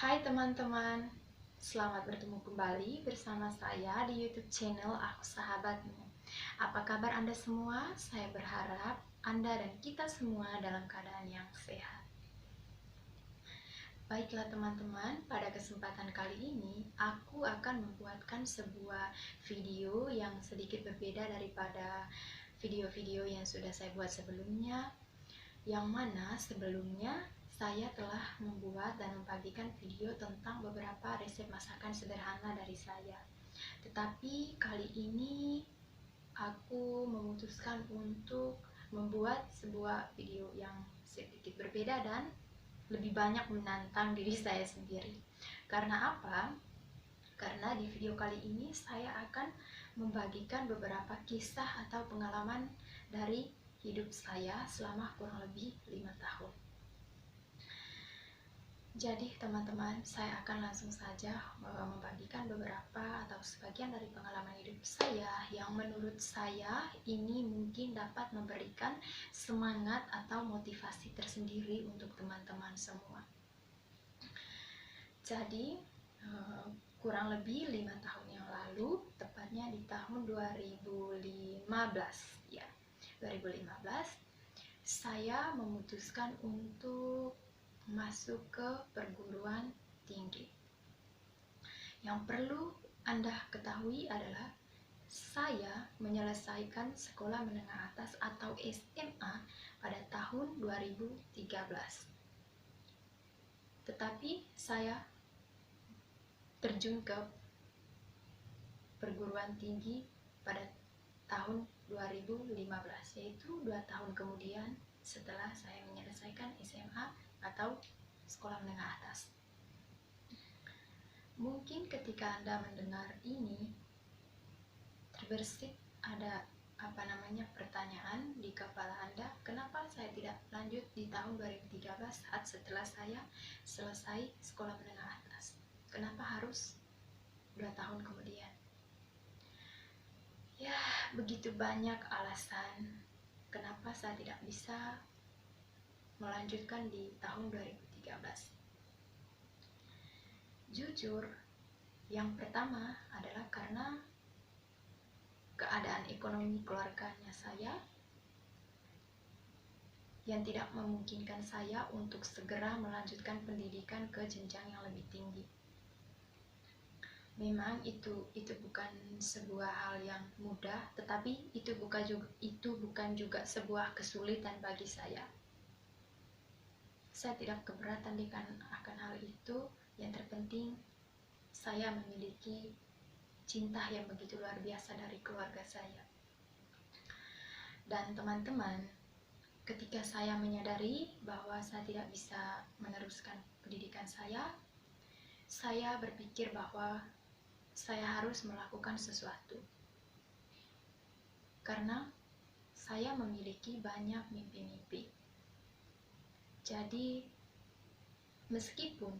Hai teman-teman, selamat bertemu kembali bersama saya di YouTube channel Aku Sahabatmu. Apa kabar Anda semua? Saya berharap Anda dan kita semua dalam keadaan yang sehat. Baiklah teman-teman, pada kesempatan kali ini aku akan membuatkan sebuah video yang sedikit berbeda daripada video-video yang sudah saya buat sebelumnya, yang mana sebelumnya saya telah membuat dan membagikan video tentang beberapa resep masakan sederhana dari saya. Tetapi kali ini aku memutuskan untuk membuat sebuah video yang sedikit berbeda dan lebih banyak menantang diri saya sendiri. Karena apa? Karena di video kali ini saya akan membagikan beberapa kisah atau pengalaman dari hidup saya selama kurang lebih 5 tahun. Jadi teman-teman, saya akan langsung saja membagikan beberapa atau sebagian dari pengalaman hidup saya yang menurut saya ini mungkin dapat memberikan semangat atau motivasi tersendiri untuk teman-teman semua. Jadi kurang lebih 5 tahun yang lalu, tepatnya di tahun 2015 ya, 2015 saya memutuskan untuk masuk ke perguruan tinggi. Yang perlu Anda ketahui adalah saya menyelesaikan sekolah menengah atas atau SMA pada tahun 2013. Tetapi saya terjun ke perguruan tinggi pada tahun 2015, yaitu 2 tahun kemudian setelah saya menyelesaikan SMA atau sekolah menengah atas. Mungkin ketika Anda mendengar ini terbersit ada pertanyaan di kepala Anda, kenapa saya tidak lanjut di tahun 2013 saat setelah saya selesai sekolah menengah atas? Kenapa harus 2 tahun kemudian? Ya, begitu banyak alasan kenapa saya tidak bisa melanjutkan di tahun 2013. Jujur, yang pertama adalah karena keadaan ekonomi keluarganya saya yang tidak memungkinkan saya untuk segera melanjutkan pendidikan ke jenjang yang lebih tinggi. Memang itu bukan sebuah hal yang mudah, tetapi itu bukan juga sebuah kesulitan bagi saya. Saya tidak keberatan akan hal itu. Yang terpenting saya memiliki cinta yang begitu luar biasa dari keluarga saya. Dan teman-teman, ketika saya menyadari bahwa saya tidak bisa meneruskan pendidikan saya berpikir bahwa saya harus melakukan sesuatu. Karena saya memiliki banyak mimpi-mimpi. Jadi, meskipun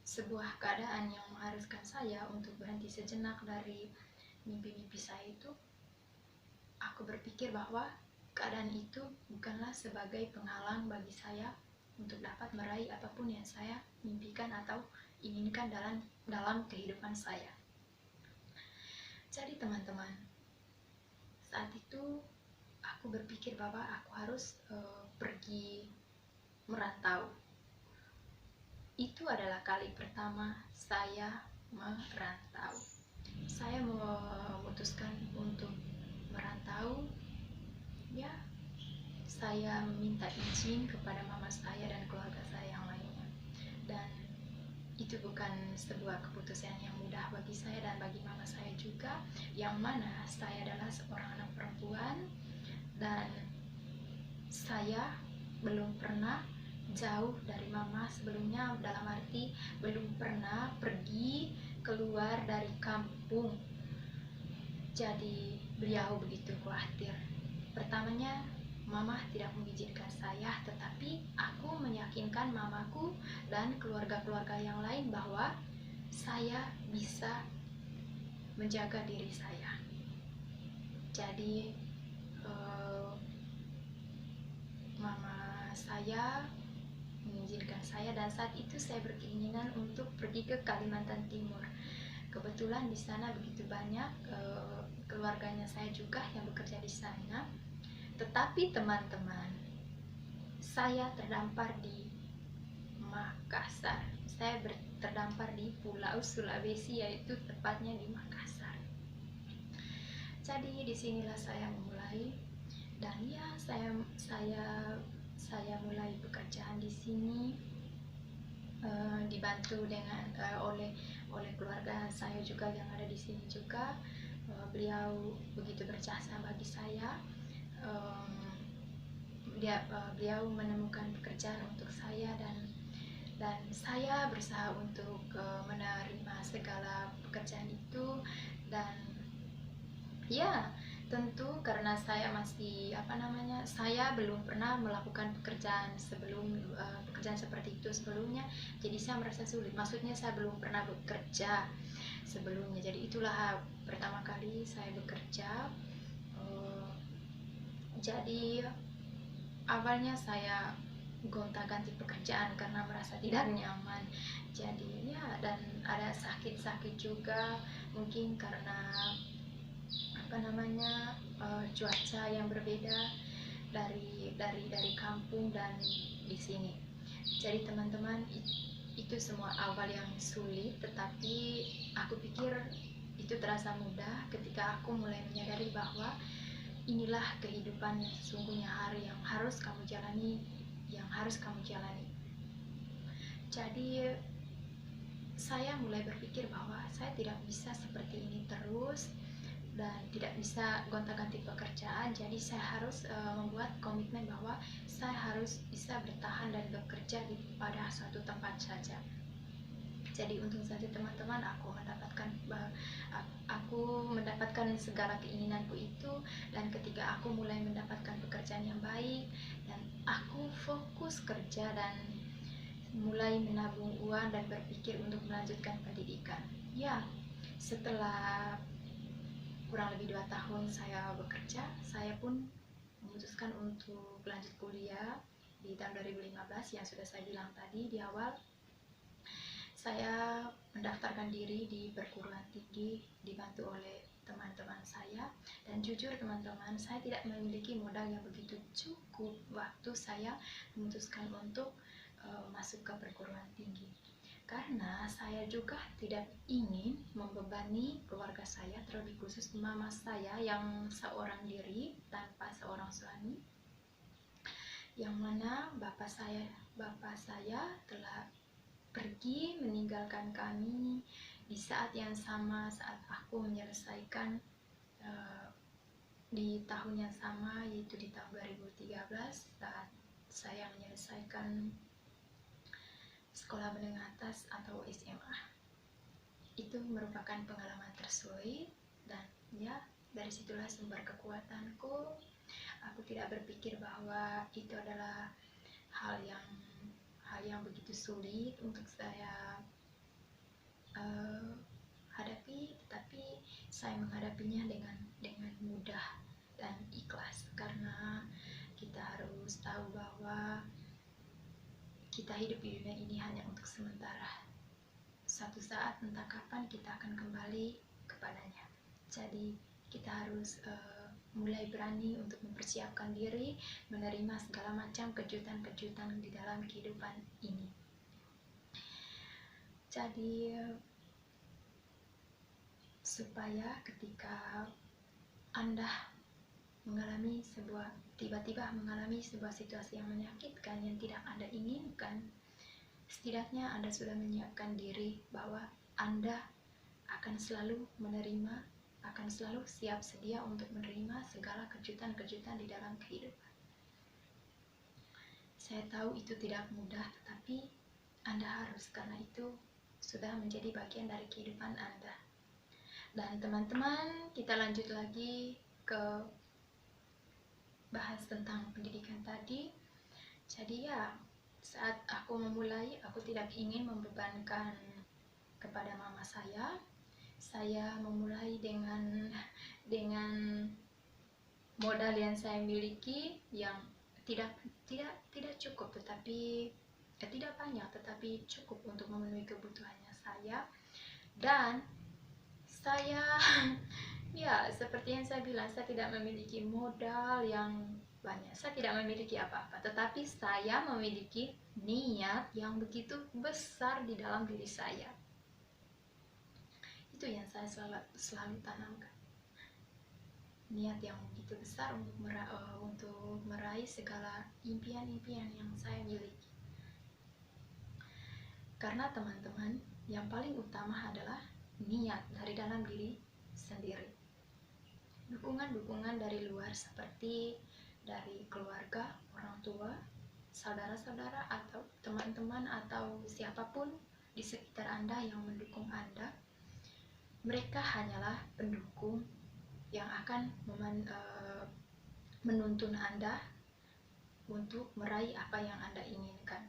sebuah keadaan yang mengharuskan saya untuk berhenti sejenak dari mimpi-mimpi saya itu, aku berpikir bahwa keadaan itu bukanlah sebagai penghalang bagi saya untuk dapat meraih apapun yang saya mimpikan atau inginkan dalam kehidupan saya. Jadi teman-teman, saat itu aku berpikir bahwa aku harus pergi merantau. Itu adalah kali pertama saya merantau. Saya memutuskan untuk merantau. Ya, saya meminta izin kepada mama saya dan keluarga saya yang lainnya. Dan itu bukan sebuah keputusan yang mudah bagi saya dan bagi mama saya juga, yang mana saya adalah seorang anak perempuan dan saya belum pernah jauh dari mama sebelumnya, dalam arti belum pernah pergi keluar dari kampung. Jadi beliau begitu khawatir. Pertamanya mama tidak mengizinkan saya, tetapi aku meyakinkan mamaku dan keluarga-keluarga yang lain bahwa saya bisa menjaga diri saya. Jadi mama saya mengizinkan saya, dan saat itu saya berkeinginan untuk pergi ke Kalimantan Timur. Kebetulan di sana begitu banyak keluarganya saya juga yang bekerja di sana. Tetapi teman-teman, saya terdampar di Makassar. Saya terdampar di Pulau Sulawesi, yaitu tepatnya di Makassar. Jadi disinilah saya memulai, dan ya saya mulai pekerjaan di sini, dibantu dengan oleh keluarga saya juga yang ada di sini juga. Beliau begitu berjasa bagi saya. Beliau menemukan pekerjaan untuk saya, dan saya berusaha untuk menerima segala pekerjaan itu. Dan ya tentu karena saya masih saya belum pernah melakukan pekerjaan seperti itu sebelumnya, jadi saya merasa sulit. Maksudnya saya belum pernah bekerja sebelumnya, jadi itulah pertama kali saya bekerja. Jadi awalnya saya gonta-ganti pekerjaan karena merasa tidak nyaman. Jadi ya, dan ada sakit-sakit juga, mungkin karena cuaca yang berbeda dari kampung dan di sini. Jadi teman-teman, itu semua awal yang sulit, tetapi aku pikir itu terasa mudah ketika aku mulai menyadari bahwa inilah kehidupan yang sesungguhnya, hari yang harus kamu jalani, Jadi saya mulai berpikir bahwa saya tidak bisa seperti ini terus dan tidak bisa gonta-ganti pekerjaan. Jadi saya harus membuat komitmen bahwa saya harus bisa bertahan dan bekerja pada suatu tempat saja. Jadi untung saja teman-teman, aku mendapatkan segala keinginanku itu, dan ketika aku mulai mendapatkan pekerjaan yang baik dan aku fokus kerja dan mulai menabung uang dan berpikir untuk melanjutkan pendidikan. Ya, setelah kurang lebih 2 tahun saya bekerja, saya pun memutuskan untuk lanjut kuliah di tahun 2015 yang sudah saya bilang tadi di awal. Saya mendaftarkan diri di perguruan tinggi dibantu oleh teman-teman saya, dan jujur teman-teman, saya tidak memiliki modal yang begitu cukup waktu saya memutuskan untuk masuk ke perguruan tinggi, karena saya juga tidak ingin membebani keluarga saya, terlebih khusus mama saya yang seorang diri tanpa seorang suami, yang mana bapak saya telah pergi meninggalkan kami di saat yang sama saat aku menyelesaikan di tahun yang sama, yaitu di tahun 2013 saat saya menyelesaikan sekolah menengah atas atau SMA. Itu merupakan pengalaman tersulit, dan ya dari situlah sumber kekuatanku. Aku tidak berpikir bahwa itu adalah hal yang begitu sulit untuk saya hadapi, tetapi saya menghadapinya dengan mudah dan ikhlas, karena kita harus tahu bahwa kita hidup di dunia ini hanya untuk sementara. Suatu saat entah kapan kita akan kembali kepadanya. Jadi kita harus mulai berani untuk mempersiapkan diri menerima segala macam kejutan-kejutan di dalam kehidupan ini. Jadi supaya ketika Anda tiba-tiba mengalami sebuah situasi yang menyakitkan yang tidak Anda inginkan, setidaknya Anda sudah menyiapkan diri bahwa Anda akan selalu siap sedia untuk menerima segala kejutan-kejutan di dalam kehidupan. Saya tahu itu tidak mudah, tetapi Anda harus, karena itu sudah menjadi bagian dari kehidupan Anda. Dan teman-teman, kita lanjut lagi ke bahas tentang pendidikan tadi. Jadi ya, saat aku memulai, aku tidak ingin membebankan kepada mama saya. Saya memulai dengan modal yang saya miliki yang tidak cukup, tetapi tidak banyak. banyak, tetapi cukup untuk memenuhi kebutuhannya saya. Dan saya ya seperti yang saya bilang, saya tidak memiliki modal yang banyak, saya tidak memiliki apa-apa, tetapi saya memiliki niat yang begitu besar di dalam diri saya. Itu yang saya selalu tanamkan, niat yang begitu besar untuk meraih segala impian-impian yang saya miliki. Karena teman-teman, yang paling utama adalah niat dari dalam diri sendiri. Dukungan-dukungan dari luar seperti dari keluarga, orang tua, saudara-saudara, atau teman-teman, atau siapapun di sekitar Anda yang mendukung Anda, mereka hanyalah pendukung yang akan menuntun Anda untuk meraih apa yang Anda inginkan.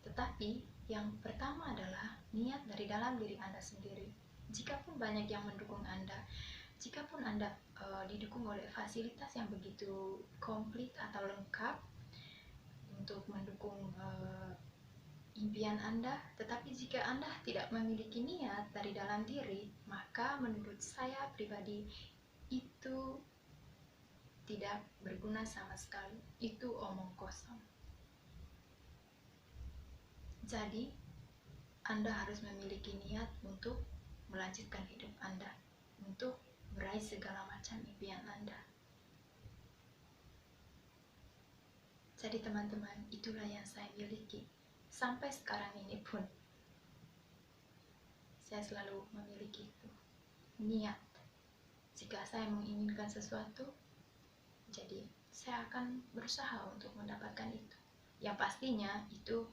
Tetapi yang pertama adalah niat dari dalam diri Anda sendiri. Jikapun banyak yang mendukung Anda, jikapun Anda didukung oleh fasilitas yang begitu komplit atau lengkap untuk mendukung impian Anda, tetapi jika Anda tidak memiliki niat dari dalam diri, maka menurut saya pribadi itu tidak berguna sama sekali. Itu omong kosong. Jadi, Anda harus memiliki niat untuk melanjutkan hidup Anda, untuk meraih segala macam impian Anda. Jadi teman-teman, itulah yang saya miliki. Sampai sekarang ini pun, saya selalu memiliki itu, niat. Jika saya menginginkan sesuatu, jadi saya akan berusaha untuk mendapatkan itu. Yang pastinya itu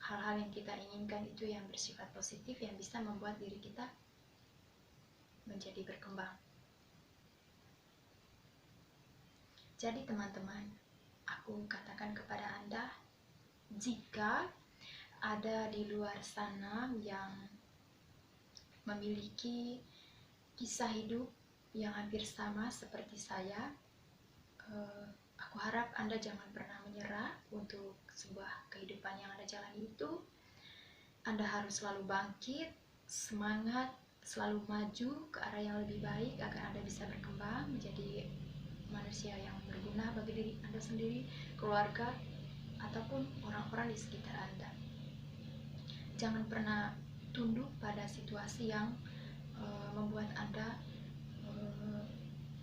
hal-hal yang kita inginkan itu yang bersifat positif, yang bisa membuat diri kita menjadi berkembang. Jadi teman-teman, aku katakan kepada Anda, jika ada di luar sana yang memiliki kisah hidup yang hampir sama seperti saya, aku harap Anda jangan pernah menyerah untuk sebuah kehidupan yang Anda jalani itu. Anda harus selalu bangkit, semangat, selalu maju ke arah yang lebih baik agar Anda bisa berkembang menjadi manusia yang berguna bagi diri Anda sendiri, keluarga, ataupun orang-orang di sekitar Anda. Jangan pernah tunduk pada situasi yang membuat Anda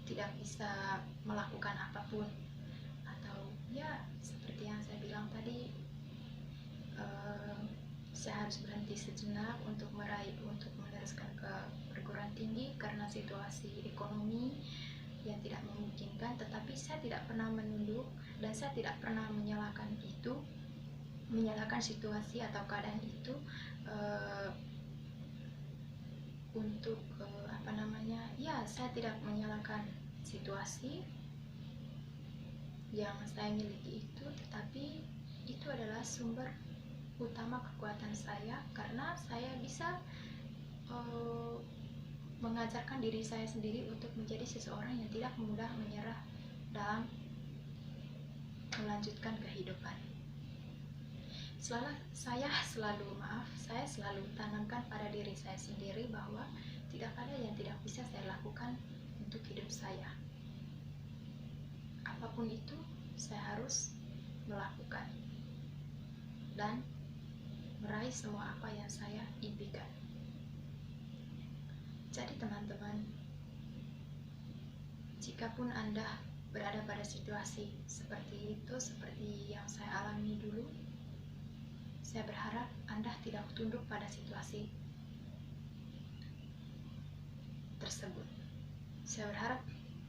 tidak bisa melakukan apapun, atau ya seperti yang saya bilang tadi, saya harus berhenti sejenak untuk meneruskan ke perguruan tinggi karena situasi ekonomi yang tidak memungkinkan. Tetapi saya tidak pernah menunduk dan saya tidak pernah menyalahkan situasi atau keadaan itu untuk saya tidak menyalahkan situasi yang saya miliki itu, tetapi itu adalah sumber utama kekuatan saya, karena saya bisa mengajarkan diri saya sendiri untuk menjadi seseorang yang tidak mudah menyerah dalam melanjutkan kehidupan. Saya selalu tanamkan pada diri saya sendiri bahwa tidak ada yang tidak bisa saya lakukan untuk hidup saya. Apapun itu, saya harus melakukan dan meraih semua apa yang saya impikan. Jadi teman-teman, jikapun Anda berada pada situasi seperti itu, seperti yang saya alami dulu, saya berharap Anda tidak tunduk pada situasi tersebut. Saya berharap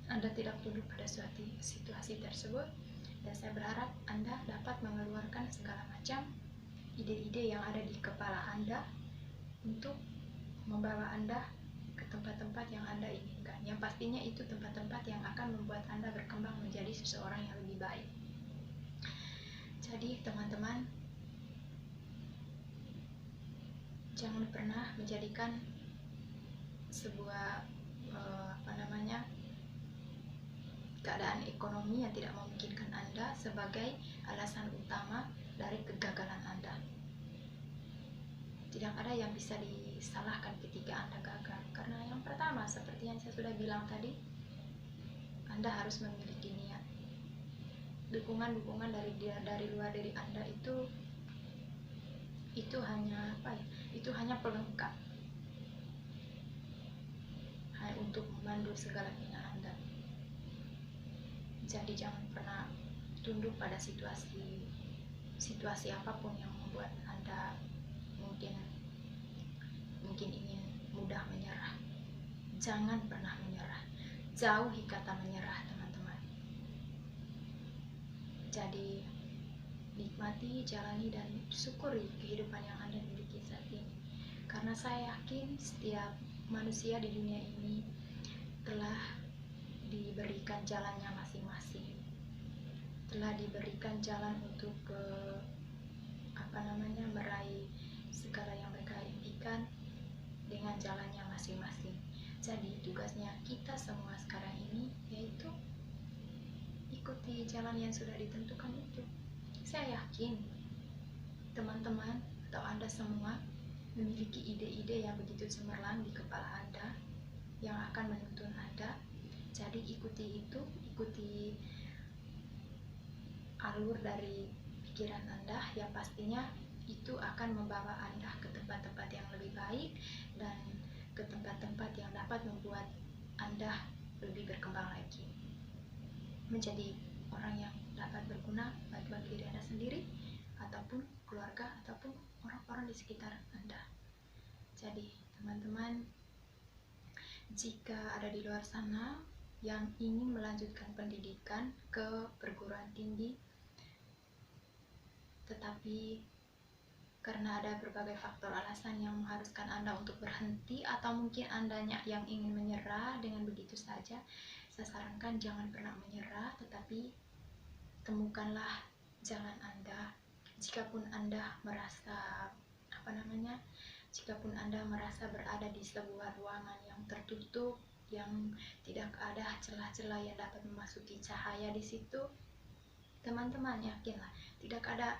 Anda tidak tunduk pada suatu situasi tersebut, dan saya berharap Anda dapat mengeluarkan segala macam ide-ide yang ada di kepala Anda untuk membawa Anda ke tempat-tempat yang Anda inginkan. Yang pastinya itu tempat-tempat yang akan membuat Anda berkembang menjadi seseorang yang lebih baik. Jadi teman-teman, jangan pernah menjadikan sebuah keadaan ekonomi yang tidak memungkinkan Anda sebagai alasan utama dari kegagalan Anda. tidak ada yang bisa disalahkan ketika Anda gagal. Karena yang pertama, seperti yang saya sudah bilang tadi, Anda harus memiliki niat. Dukungan dari luar diri Anda itu hanya apa ya? Itu hanya pelengkap untuk memandu segala keinginan Anda. Jadi jangan pernah tunduk pada situasi apapun yang membuat Anda mungkin ingin mudah menyerah. Jangan pernah menyerah. Jauhi kata menyerah, teman-teman. Jadi nikmati, jalani, dan syukuri kehidupan yang Anda miliki saat ini. Karena saya yakin setiap manusia di dunia ini telah diberikan jalannya masing-masing. Telah diberikan jalan untuk meraih segala yang mereka impikan dengan jalannya masing-masing. Jadi tugasnya kita semua sekarang ini yaitu ikuti jalan yang sudah ditentukan itu. Saya yakin teman-teman atau Anda semua memiliki ide-ide yang begitu cemerlang di kepala Anda yang akan menuntun Anda. Jadi ikuti alur dari pikiran Anda yang pastinya itu akan membawa Anda ke tempat-tempat yang lebih baik dan ke tempat-tempat yang dapat membuat Anda lebih berkembang lagi, menjadi orang yang dapat berguna baik bagi diri Anda sendiri ataupun keluarga ataupun orang-orang di sekitar Anda. Jadi teman-teman, jika ada di luar sana yang ingin melanjutkan pendidikan ke perguruan tinggi tetapi karena ada berbagai faktor alasan yang mengharuskan Anda untuk berhenti, atau mungkin Andanya yang ingin menyerah dengan begitu saja, saya sarankan jangan pernah menyerah, tetapi temukanlah jalan Anda. Jikapun Anda merasa berada di sebuah ruangan yang tertutup, yang tidak ada celah-celah yang dapat memasuki cahaya di situ, teman-teman yakinlah tidak ada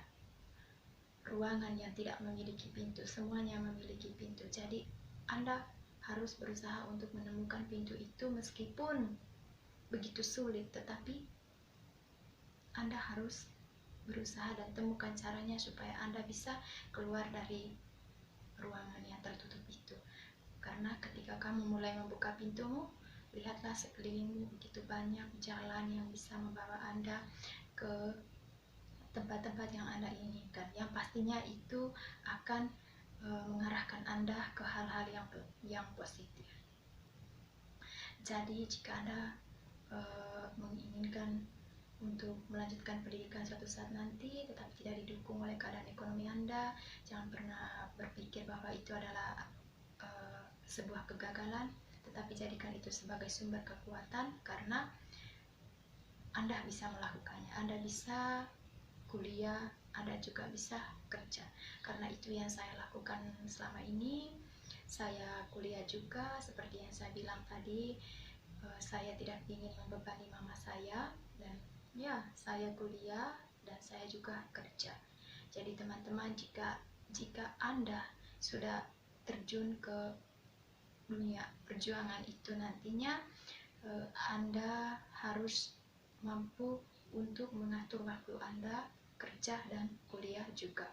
ruangan yang tidak memiliki pintu, semuanya memiliki pintu. Jadi Anda harus berusaha untuk menemukan pintu itu meskipun begitu sulit, tetapi Anda harus berusaha dan temukan caranya supaya Anda bisa keluar dari ruangan yang tertutup itu. Karena ketika kamu mulai membuka pintumu, lihatlah sekelilingmu, begitu banyak jalan yang bisa membawa Anda ke tempat-tempat yang Anda inginkan, yang pastinya itu akan mengarahkan Anda ke hal-hal yang positif. Jadi jika Anda menginginkan untuk melanjutkan pendidikan suatu saat nanti tetapi tidak didukung oleh keadaan ekonomi Anda, jangan pernah berpikir bahwa itu adalah sebuah kegagalan, tetapi jadikan itu sebagai sumber kekuatan, karena Anda bisa melakukannya. Anda bisa kuliah, Anda juga bisa kerja. Karena itu yang saya lakukan selama ini. Saya kuliah juga, seperti yang saya bilang tadi, saya tidak ingin membebani mama saya, dan ya, saya kuliah dan saya juga kerja. Jadi teman-teman, jika Anda sudah terjun ke dunia perjuangan itu nantinya, Anda harus mampu untuk mengatur waktu Anda kerja dan kuliah juga.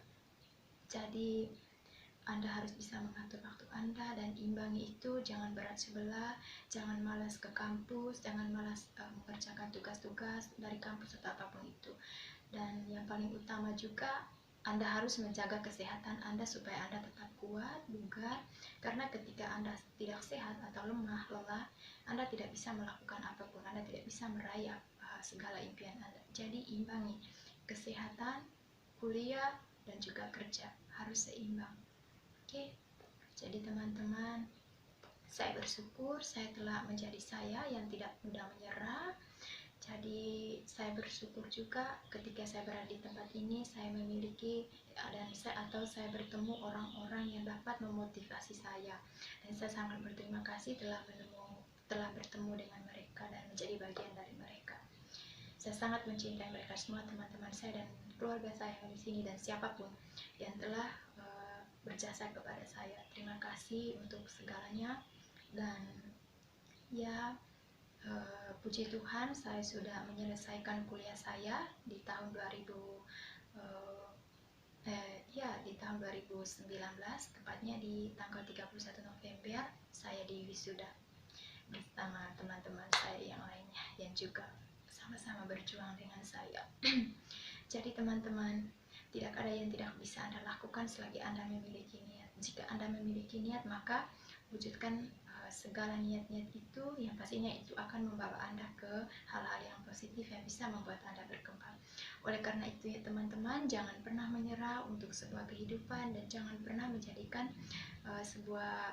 Jadi Anda harus bisa mengatur waktu Anda dan imbangi itu. Jangan berat sebelah, jangan malas ke kampus, jangan malas mengerjakan tugas-tugas dari kampus atau apapun itu. Dan yang paling utama juga, Anda harus menjaga kesehatan Anda supaya Anda tetap kuat, bugar. Karena ketika Anda tidak sehat atau lemah, lelah, Anda tidak bisa melakukan apapun, Anda tidak bisa meraih segala impian Anda. Jadi imbangi kesehatan, kuliah, dan juga kerja, harus seimbang. Oke, jadi teman-teman, saya bersyukur saya telah menjadi saya yang tidak mudah menyerah. Jadi saya bersyukur juga ketika saya berada di tempat ini, saya memiliki saya bertemu orang-orang yang dapat memotivasi saya, dan saya sangat berterima kasih telah bertemu dengan mereka dan menjadi bagian dari mereka. Saya sangat mencintai mereka semua, teman-teman saya dan keluarga saya yang di sini, dan siapapun yang telah berjasa kepada saya. Terima kasih untuk segalanya. Dan ya, puji Tuhan, saya sudah menyelesaikan kuliah saya di tahun 2019, tepatnya di tanggal 31 November saya diwisuda bersama teman-teman saya yang lainnya yang juga sama-sama berjuang dengan saya. Jadi teman-teman, tidak ada yang tidak bisa Anda lakukan selagi Anda memiliki niat. Jika Anda memiliki niat, maka wujudkan segala niat-niat itu, yang pastinya itu akan membawa Anda ke hal-hal yang positif yang bisa membuat Anda berkembang. Oleh karena itu ya teman-teman, jangan pernah menyerah untuk sebuah kehidupan, dan jangan pernah menjadikan sebuah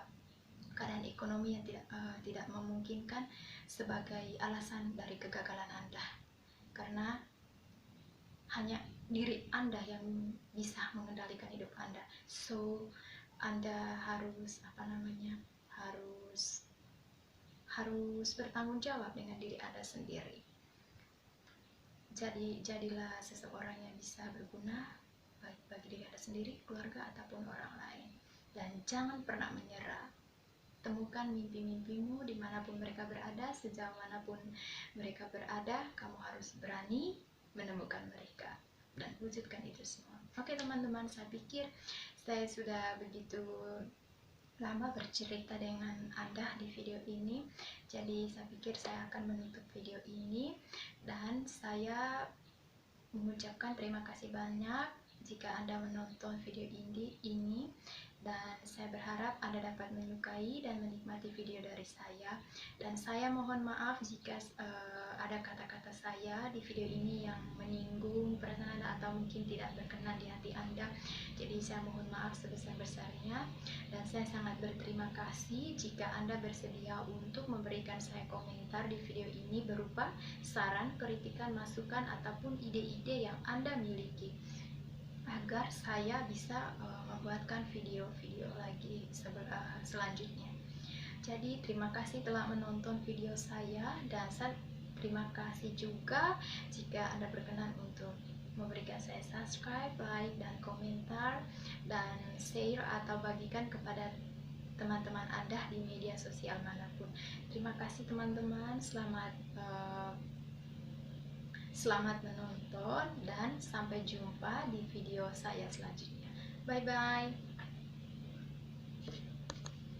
keadaan ekonomi yang tidak memungkinkan sebagai alasan dari kegagalan Anda. Karena hanya diri Anda yang bisa mengendalikan hidup Anda. So, Anda harus harus bertanggung jawab dengan diri Anda sendiri. Jadilah seseorang yang bisa berguna baik bagi diri Anda sendiri, keluarga, ataupun orang lain. Dan jangan pernah menyerah. Temukan mimpi-mimpimu dimanapun mereka berada, sejauh manapun mereka berada. Kamu harus berani menemukan mereka dan wujudkan itu semua. Oke teman-teman, saya pikir saya sudah begitu lama bercerita dengan Anda di video ini. Jadi saya pikir saya akan menutup video ini, dan saya mengucapkan terima kasih banyak jika Anda menonton video ini, dan saya berharap Anda dapat menyukai dan menikmati video dari saya. Dan saya mohon maaf jika ada kata-kata saya di video ini yang menyinggung perasaan Anda atau mungkin tidak berkenan di hati Anda. Jadi saya mohon maaf sebesar-besarnya, dan saya sangat berterima kasih jika Anda bersedia untuk memberikan saya komentar di video ini berupa saran, kritikan, masukan, ataupun ide-ide yang Anda miliki, agar saya bisa membuatkan video-video lagi selanjutnya. Jadi terima kasih telah menonton video saya, dan terima kasih juga jika Anda berkenan untuk memberikan saya subscribe, like, dan komentar, dan share atau bagikan kepada teman-teman Anda di media sosial manapun. Terima kasih teman-teman, selamat menonton, dan sampai jumpa di video saya selanjutnya. Bye bye.